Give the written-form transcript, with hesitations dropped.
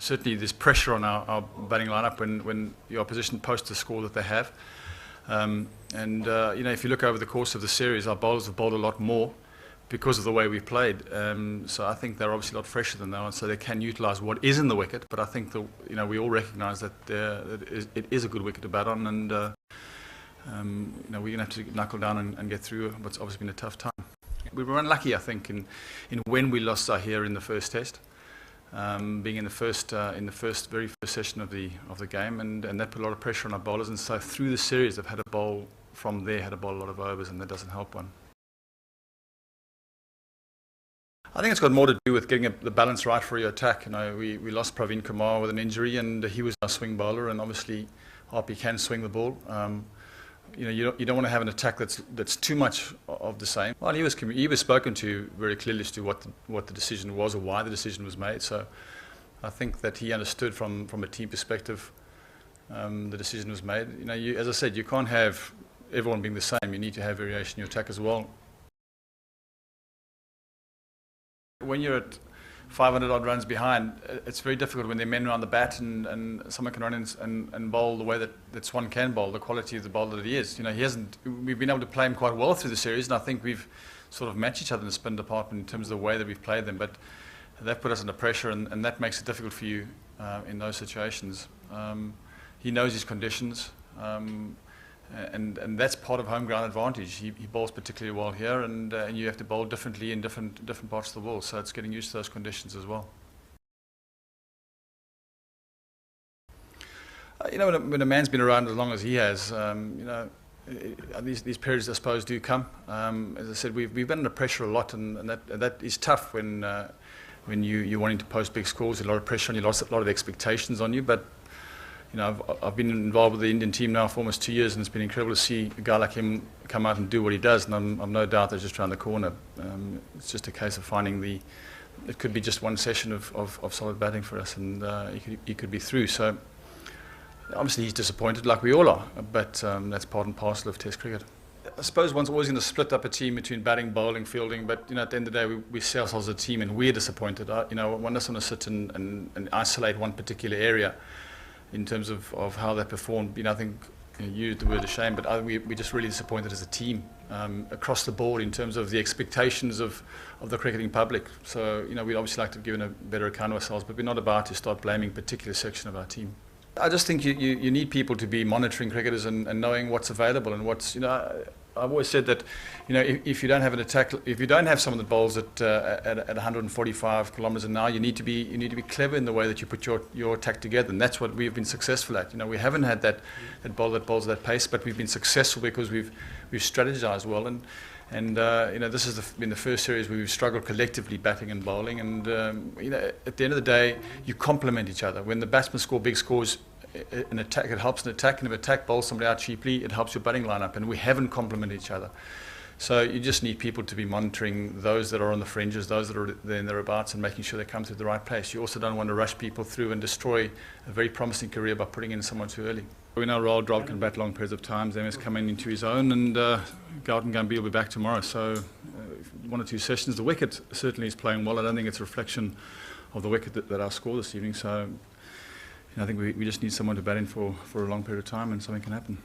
Certainly there's pressure on our batting lineup when the opposition posts the score that they have. If you look over the course of the series, our bowlers have bowled a lot more because of the way we've played. So I think they're obviously a lot fresher than they are, so they can utilise what is in the wicket. But I think we all recognise that it is a good wicket to bat on, and we're going to have to knuckle down and get through what's obviously been a tough time. We were unlucky, I think, in when we lost Zahir in the first test. Being in the very first session of the game, and that put a lot of pressure on our bowlers, and so through the series they've had to bowl a lot of overs, and that doesn't help one. I think it's got more to do with getting the balance right for your attack. We lost Praveen Kumar with an injury, and he was our swing bowler, and obviously RP can swing the ball. You don't want to have an attack that's too much of the same. Well, he was spoken to very clearly as to what the decision was or why the decision was made. So I think that he understood from a team perspective the decision was made. As I said, you can't have everyone being the same. You need to have variation in your attack as well. When you're at 500 odd runs behind, it's very difficult when there are men around the bat and someone can run in and bowl the way that Swan can bowl, the quality of the bowler that he is. We've been able to play him quite well through the series, and I think we've sort of matched each other in the spin department in terms of the way that we've played them, but that put us under pressure, and that makes it difficult for you in those situations. He knows his conditions, and that's part of home ground advantage. He bowls particularly well here, and you have to bowl differently in different parts of the world, so it's getting used to those conditions as well. When a man's been around as long as he has, these periods, I suppose, do come. As I said, we've been under pressure a lot, and that is tough when you're wanting to post big scores. A lot of pressure on you, a lot of expectations on you, but I've been involved with the Indian team now for almost 2 years, and it's been incredible to see a guy like him come out and do what he does, and I've no doubt they're just around the corner. It's just a case of finding it could be just one session of solid batting for us, and he could be through. So obviously he's disappointed, like we all are, but that's part and parcel of Test cricket. I suppose one's always going to split up a team between batting, bowling, fielding, but at the end of the day we see ourselves as a team, and we're disappointed. One doesn't want to sit and isolate one particular area in terms of how they performed. I think you used the word a shame, but we're just really disappointed as a team across the board in terms of the expectations of the cricketing public. So we'd obviously like to have given a better account of ourselves, but we're not about to start blaming a particular section of our team. I just think you need people to be monitoring cricketers and knowing what's available and what's I've always said that if you don't have an attack, if you don't have someone that bowls at 145 kilometres an hour, you need to be clever in the way that you put your attack together, and that's what we've been successful at. We haven't had that bowler that bowls at that pace, but we've been successful because we've strategized well, and this has been the first series where we've struggled collectively batting and bowling, and at the end of the day you complement each other. When the batsmen score big scores, an attack, it helps an attack, and if attack bowls somebody out cheaply, it helps your batting lineup, and we haven't complemented each other. So you just need people to be monitoring those that are on the fringes, those that are there in thereabouts, and making sure they come through the right place. You also don't want to rush people through and destroy a very promising career by putting in someone too early. We know Roald Dahl can bat long periods of time. Zem is coming into his own, and Gautam Gambhir will be back tomorrow. So 1 or 2 sessions. The wicket certainly is playing well. I don't think it's a reflection of the wicket that our score this evening. So I think we just need someone to bat in for a long period of time, and something can happen.